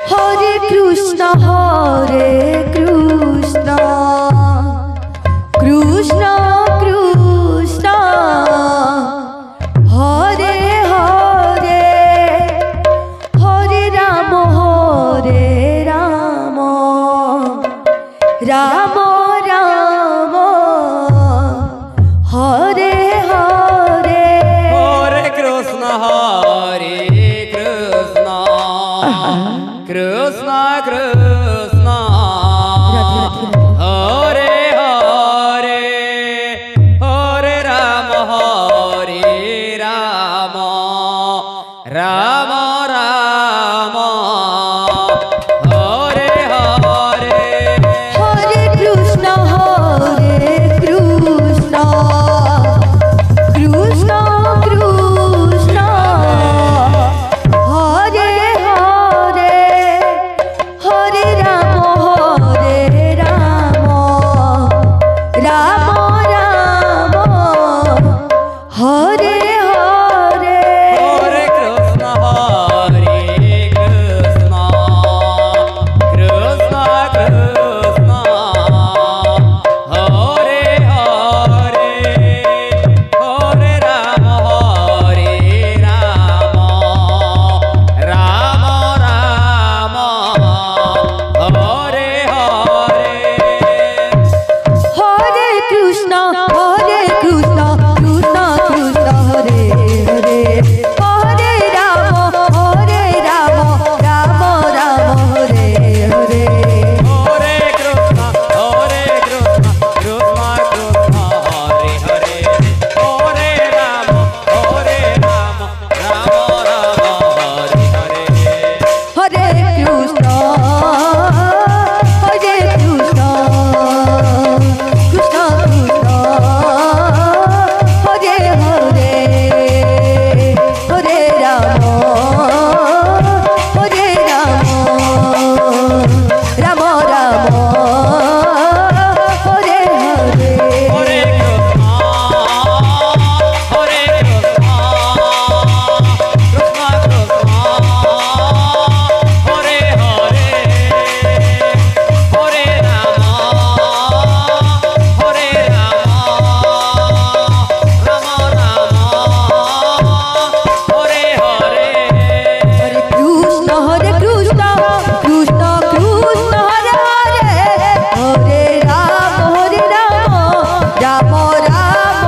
Hare Krishna, Krishna Krishna, Hare Hare, Hare Rama, Rama Rama, Hare Hare. Hare Krishna, Krishna Krishna, Hare Hare, Hare Rama, Rama Rama, Hare Hare. Hare Krishna, Krishna Krishna, Hare Hare, Hare Rama, Rama Rama, Hare Hare. Hare Krishna, Krishna Krishna, Hare Hare, Hare Rama, Rama Rama, Hare Hare. Hare Krishna, Krishna Krishna, Hare Hare, Hare Rama, Rama Rama, Hare Hare. Hare Krishna, Krishna Krishna, Hare Hare, Hare Rama, Rama Rama, Hare Hare. Hare Krishna, Krishna Krishna, Hare Hare, Hare Rama, Rama Rama, Hare Hare. Hare Krishna, Krishna Krishna, Hare Hare, Hare Rama, Rama Rama, Hare Hare. Hare Krishna, Krishna Krishna, Hare Hare, Hare Rama, Rama Rama,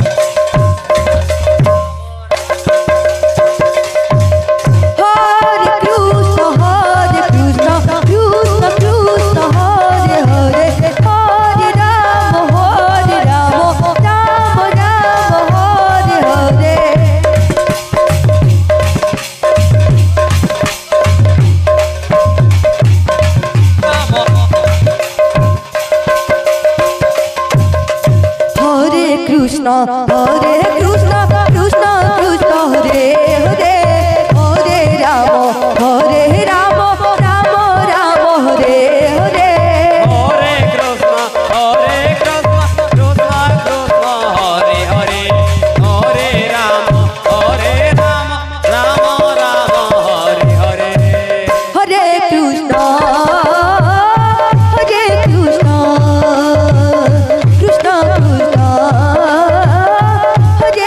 Hare Hare. Hare Krishna, Krishna Krishna, Hare Hare, Hare Rama, Rama Rama, Hare Hare. Hare Krishna, Krishna Krishna, Hare Hare, Hare Rama, Rama Rama, Hare Hare. Hare Krishna, Krishna Krishna, Hare Hare, Hare Rama, Rama Rama, Hare Hare. Hare Krishna, Krishna Krishna, Hare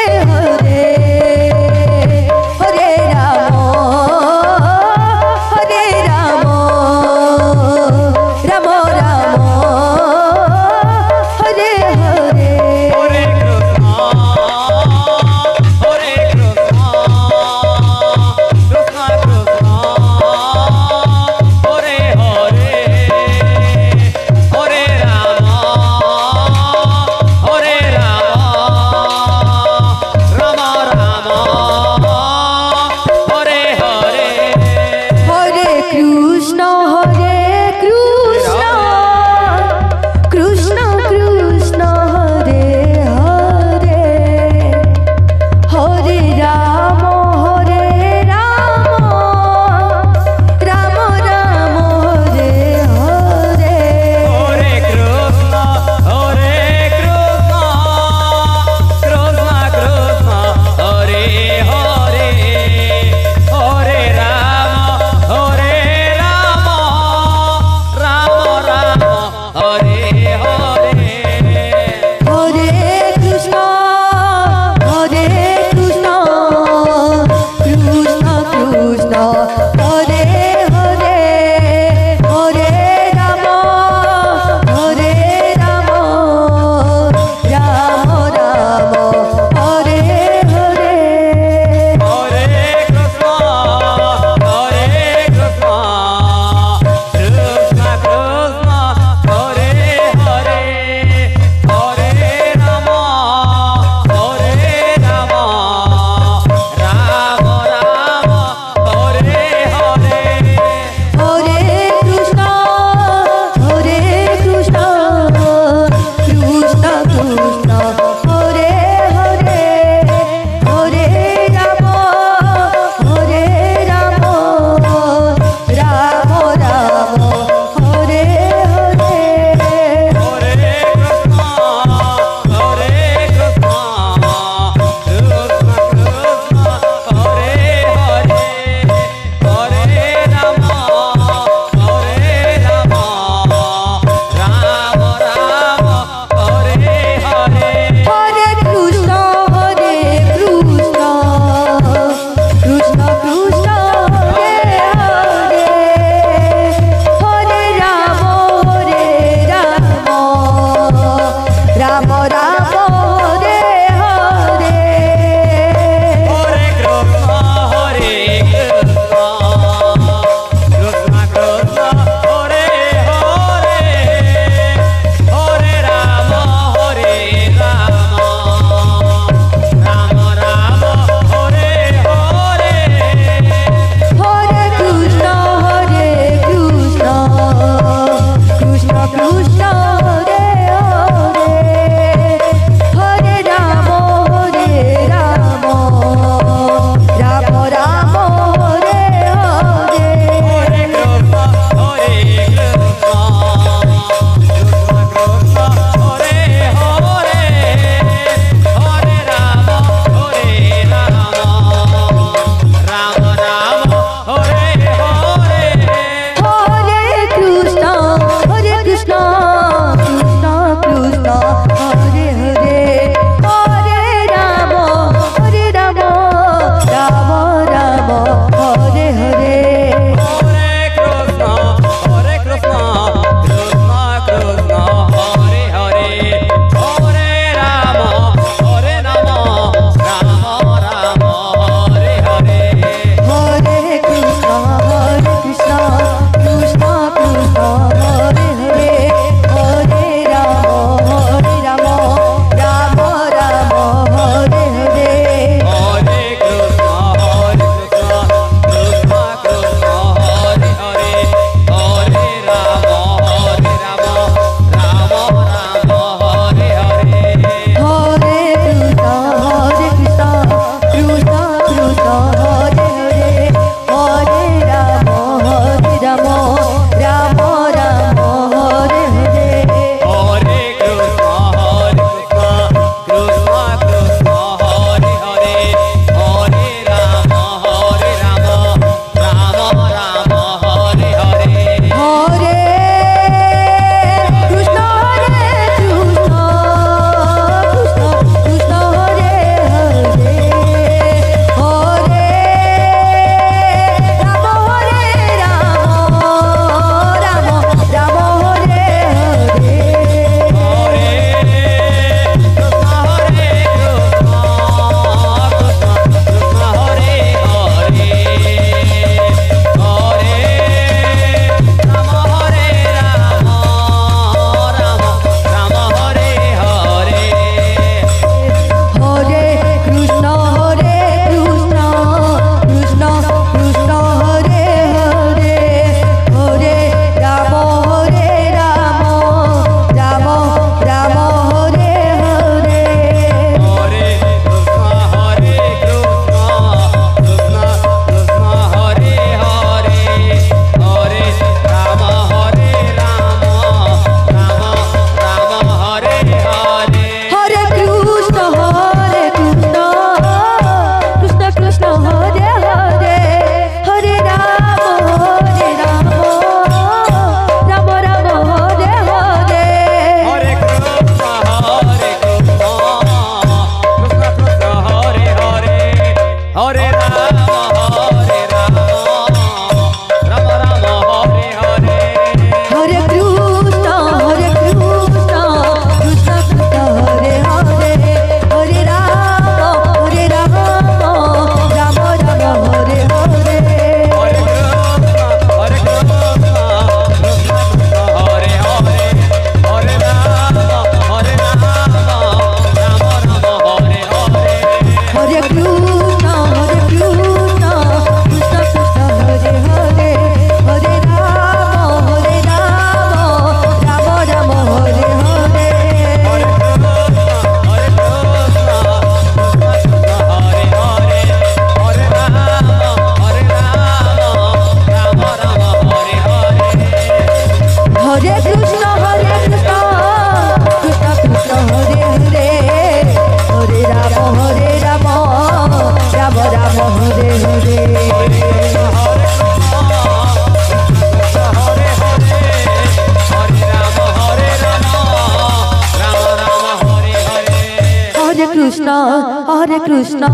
Hare Krishna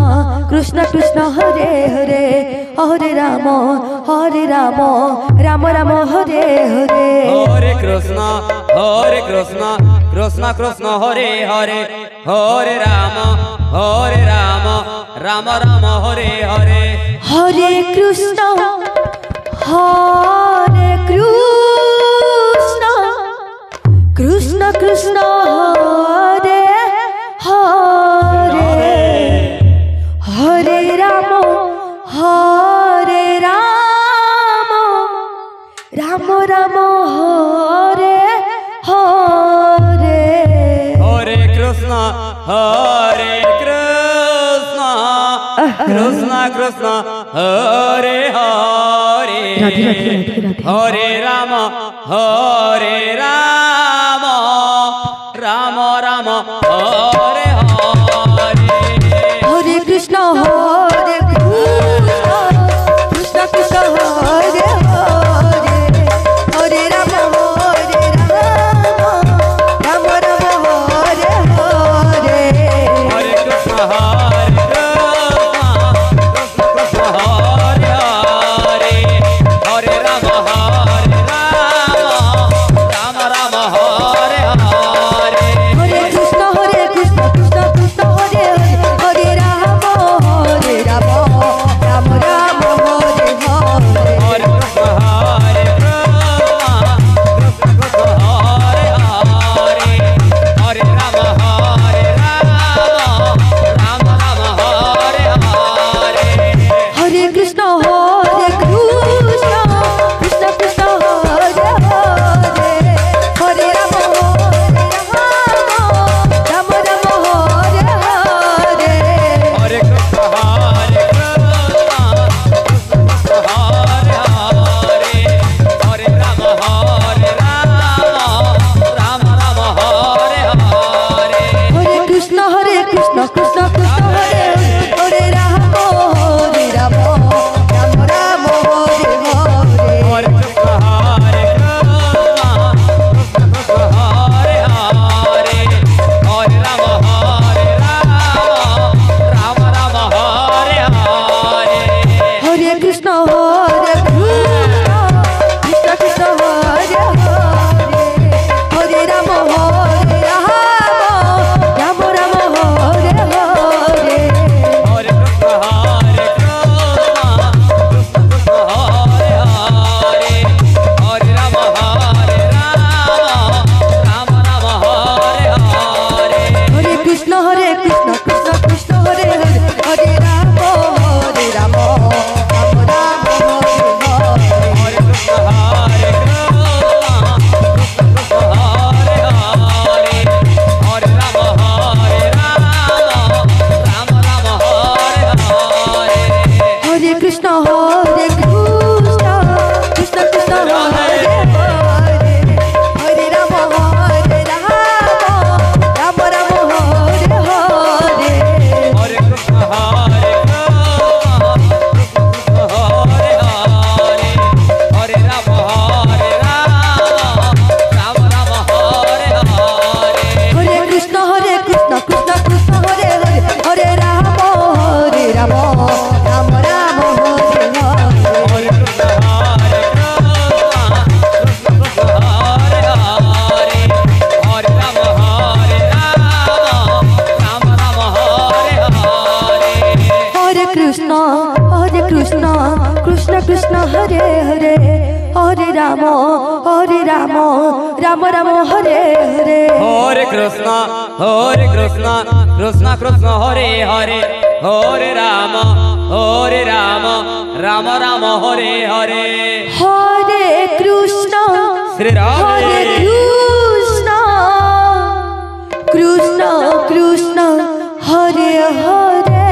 Krishna Krishna Hare Hare Hare Ram Ram Ram Hare Hare Hare Krishna Krishna Krishna Hare Hare Hare Ram Ram Ram Hare Hare Hare Krishna Krishna Krishna Hare Hare Hare Ram Ram Ram Hare Hare Hare Krishna Krishna Krishna Hare Hare Hare Ram Ram Ram Hare Hare Hare Krishna Krishna Krishna Hare Hare Hare Ram Ram Ram Hare Hare Hare Krishna Krishna Hare Hare Hare Ram Ram Ram Hare Hare Hare Krishna Krishna Krishna Hare Hare Hare Ram Ram Ram Hare Hare Hare Krishna Krishna Hare Hare Hare Ram Ram Hare Hare Hare Krishna Krishna Krishna Hare Hare Hare Ram Ram Ram Hare Hare Hare Krishna Hare Hare Hare Ram Ram Hare Hare Hare Krishna Krishna Krishna Hare Hare Ram Ram Ram Hare Hare Hare Krishna Hare Hare Hare Ram Ram Hare Hare Hare Krishna Krishna Krishna Hare Hare Hare Ram Ram Ram Hare Hare Hare Krishna Hare Hare Hare Ram Ram Hare Hare Hare Krishna Krishna Krishna Hare Hare Hare Ram Ram Ram Hare Hare Hare Krishna Hare Hare Hare Ram Ram Hare Hare Hare Krishna Krishna Krishna Hare Hare Hare Ram Ram Ram Hare Hare Hare Krishna Hare Hare Hare Ram Ram Hare Hare Hare Krishna Krishna Krishna Hare Hare Hare Ram Ram Ram Hare Hare Hare Krishna Hare Hare Ram Hare Hare Hare Krishna Krishna Krishna Hare Hare Hare Ram Ram Ram Hare Hare Hare Krishna Krishna Krishna Hare Hare Hare Ram Ram Ram Hare Hare Hare Krishna Shri Ram Hare Krishna Krishna Hare Hare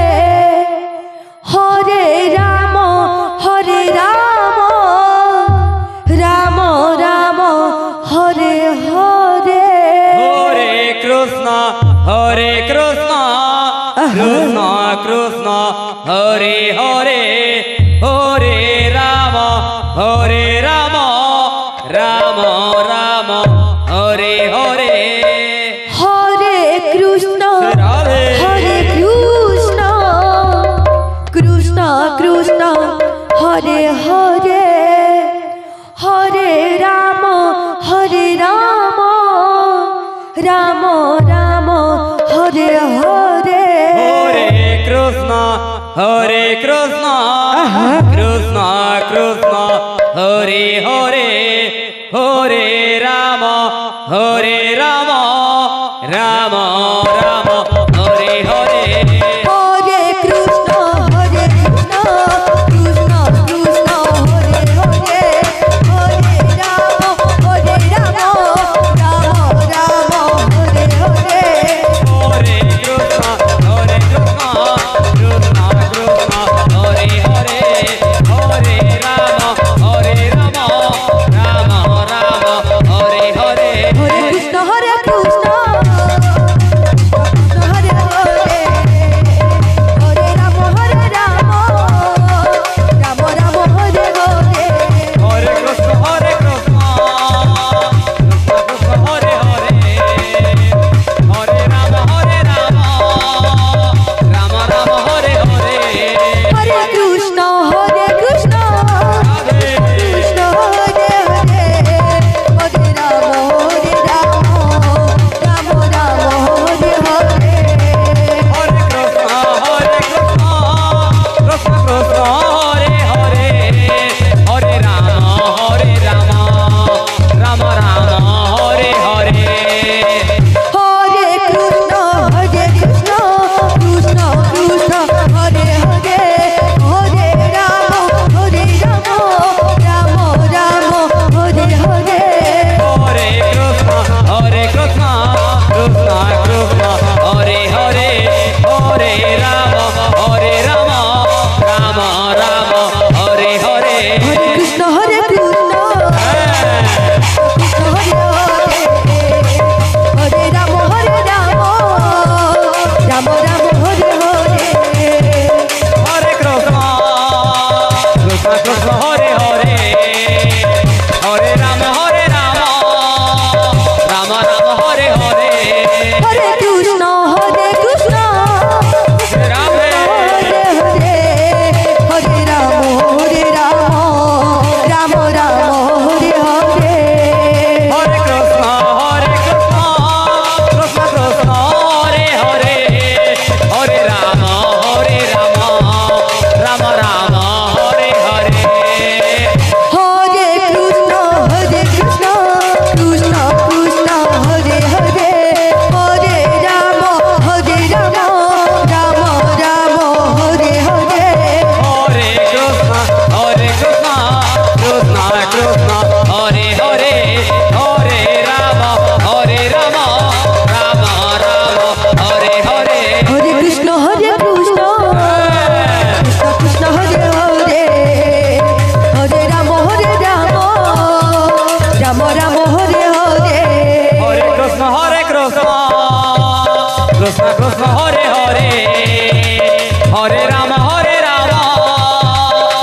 Hare Ram Ram Ram Hare Hare Hare Krishna Krishna Krishna Hare Hare Hare Ram Ram Ram Hare Hare Hare Krishna Radhe Krishna Krishna Krishna Hare Hare Hare Rama Rama Rama Hare Hare Hare Krishna Krishna Krishna Hare Hare Hare Rama Rama Rama Hare Hare Hare Krishna Krishna Krishna Hare Hare Hare Rama Rama Rama Hare Hare Hare Krishna Krishna Hare Hare Hare Rama Rama Rama Hare Hare Hare Krishna Krishna Krishna Hare Hare Hare Rama Rama Rama Hare Hare Hare Krishna Krishna Krishna Hare Hare Hare Rama Rama Rama Hare Hare Hare Krishna Krishna Krishna Hare Hare Hare Rama Rama Rama Hare Hare Hare Krishna Krishna Krishna Hare Hare Hare Rama Rama Rama Hare Hare Hare Krishna Krishna Krishna Hare Hare Hare Rama Rama Rama Hare Hare Hare Krishna Krishna Krishna Hare Hare Hare Rama Rama Rama Hare Hare Hare Krishna Krishna Krishna Hare Hare Hare Rama Rama Rama Hare Hare Hare Krishna Krishna Hare Rama Hare Hare Hare Rama Rama Rama Hare Hare Hare Krishna Krishna Krishna Hare Hare Hare Rama Rama Rama Hare Hare Hare Krishna Krishna Krishna Hare Hare Hare Rama Rama Rama Hare Hare Hare Krishna Krishna Krishna Hare Hare Hare Rama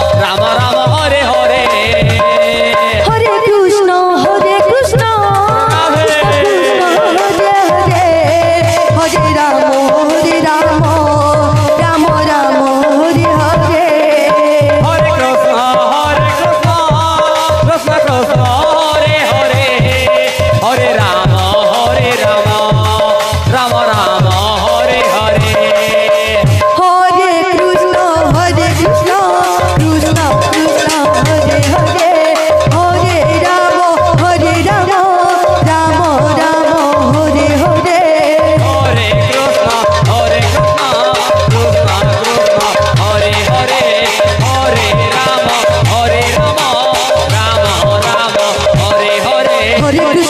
Rama Rama Hare Hare Hare Krishna Krishna Krishna Hare Hare Hare Rama Rama Rama Hare Hare Hare Krishna Krishna Krishna Hare Hare Hare Rama Rama Rama Hare Hare Hare Krishna Krishna Krishna Hare Hare Hare Rama Rama Rama Hare Hare Hare Krishna Krishna Krishna Hare Hare Hare Rama Rama Rama Hare Hare Hare Krishna Krishna Krishna Hare Hare Hare Rama Rama Rama Hare Hare Hare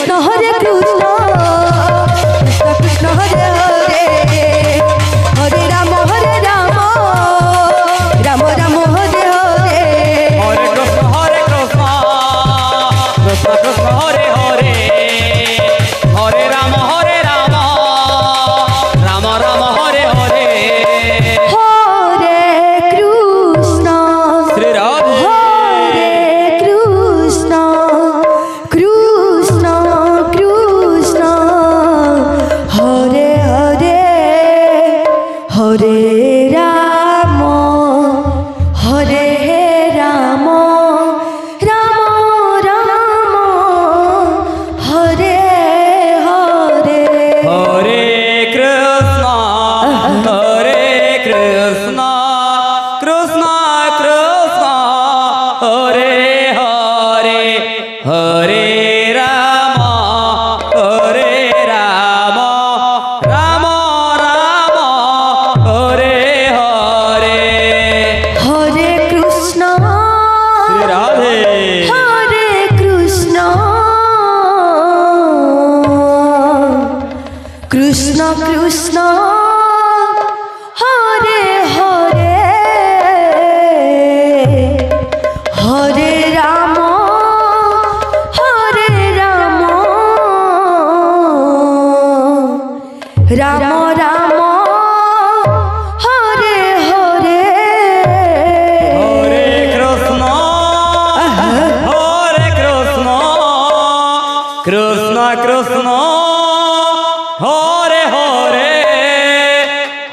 Krishna Krishna Krishna Hare Hare Hare Rama Rama Rama Hare Hare Hare Krishna Krishna Krishna Hare Hare Hare Rama Rama Rama Hare Hare Hare Krishna Krishna Krishna Hare Hare Hare Rama Rama Rama Hare Hare Hare Krishna Shri Radhe Hare Krishna Krishna Krishna Hare Hare Hare Rama Hare Rama Rama Rama Hare Hare Hare Krishna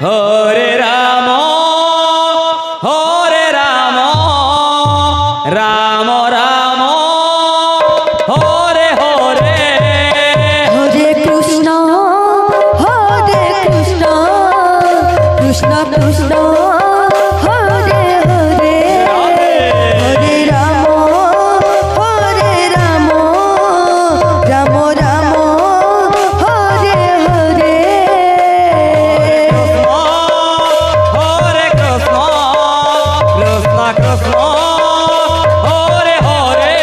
Hare Ram Hare Ram Ram Ram Hare Hare Hare Krishna Krishna Krishna Hare Hare Hare Ram Ram Ram Hare Hare Hare Krishna Krishna Krishna Hare Hare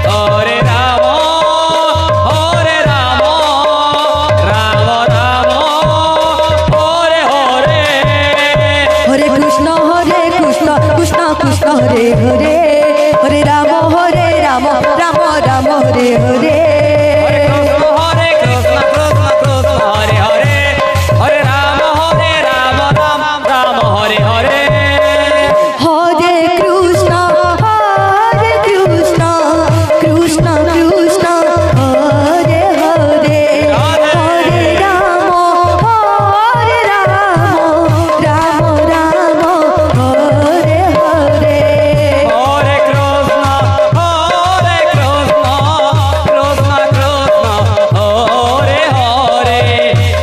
Hare Ram Ram Ram Hare Hare Hare Krishna Krishna Krishna Hare Hare Hare Ram Ram Ram Hare Hare Hare Krishna Krishna Krishna Hare Hare Hare Ram Ram Ram Hare Hare Hare Krishna Krishna Krishna Hare Hare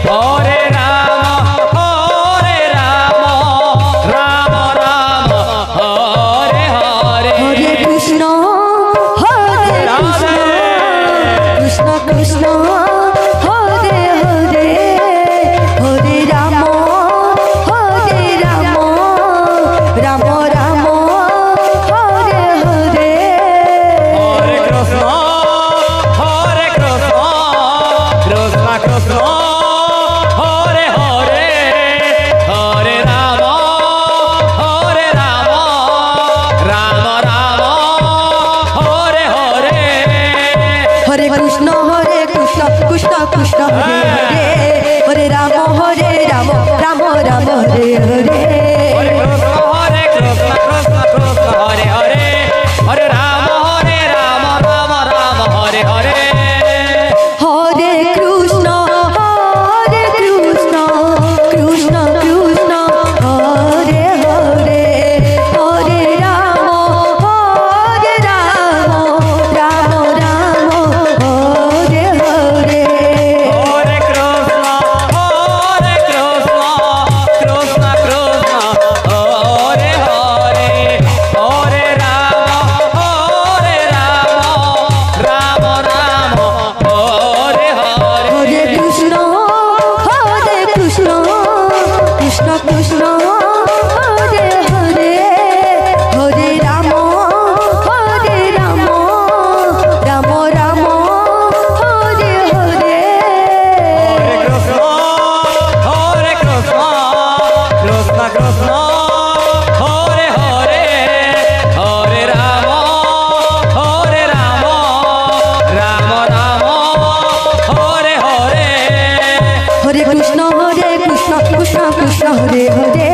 Hare Ram Ram Ram Hare Hare Hare Krishna Krishna Krishna Krishna Hare Hare Hare Ram Ram Ram Hare Hare Hare Krishna Krishna Krishna Hare Hare Hare Ram Ram Ram Hare Hare Hare Krishna Krishna Krishna Hare Hare Hare Ram Ram Ram Hare Hare Hare Krishna Krishna Krishna Hare Hare Hare Ram Ram Ram Hare Hare Hare Krishna Krishna Krishna Hare Hare Hare Ram Ram Ram Hare Hare Hare Krishna Krishna Krishna Hare Hare Hare Ram Ram Ram Hare Hare Hare Krishna Krishna Krishna Hare Hare Hare Ram Ram Ram Hare Hare Hare Krishna Krishna Krishna Hare Hare Hare Ram Ram Ram Hare Hare Hare Krishna Krishna Krishna Hare Hare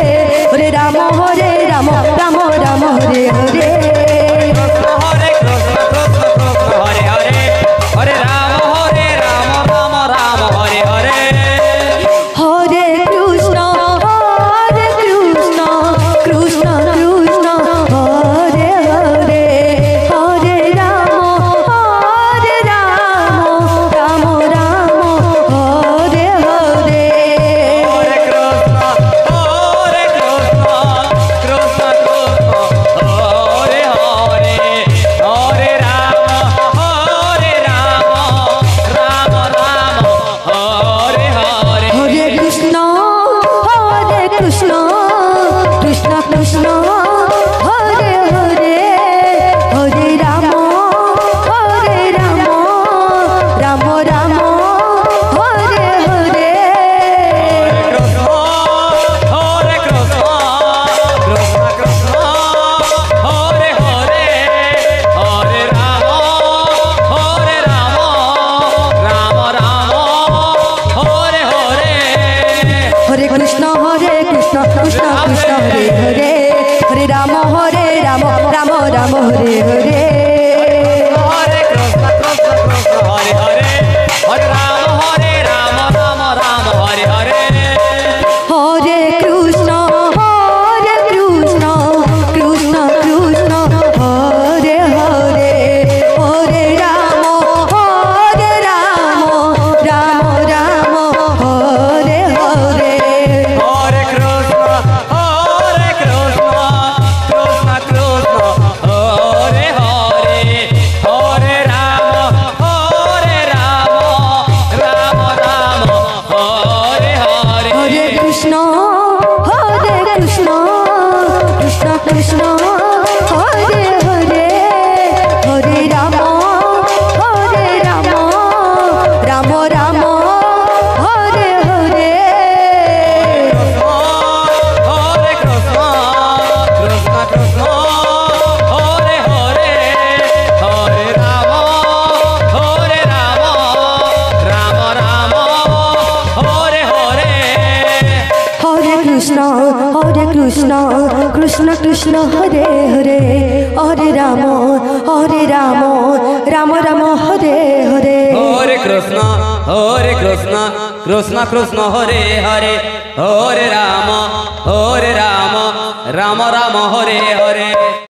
Hare Ram Ram Ram Hare Hare Hare Krishna Krishna Hare Hare Hare Ram Ram Ram Hare Hare Hare Krishna Krishna Krishna Hare Hare Hare Ram Ram Hare Hare Hare Krishna Krishna Krishna Hare Hare Hare Ram Ram Hare Hare Hare Krishna Krishna Krishna Hare Hare Hare Ram Ram Ram Hare Hare Hare Krishna Krishna Krishna Hare Hare Hare Ram Ram Ram Hare Hare Hare Krishna Krishna Krishna Hare Hare Hare Ram Ram Ram Hare Hare Hare Krishna Krishna Hare Hare Hare Ram Ram Ram Hare Hare Hare Krishna Krishna Hare Hare Hare Ram Ram Ram Hare Hare Krishna Krishna Krishna Hare Hare Hare Ram Ram Ram Hare Hare Hare Krishna Krishna Krishna Hare Hare Hare Ram Ram Ram Hare Hare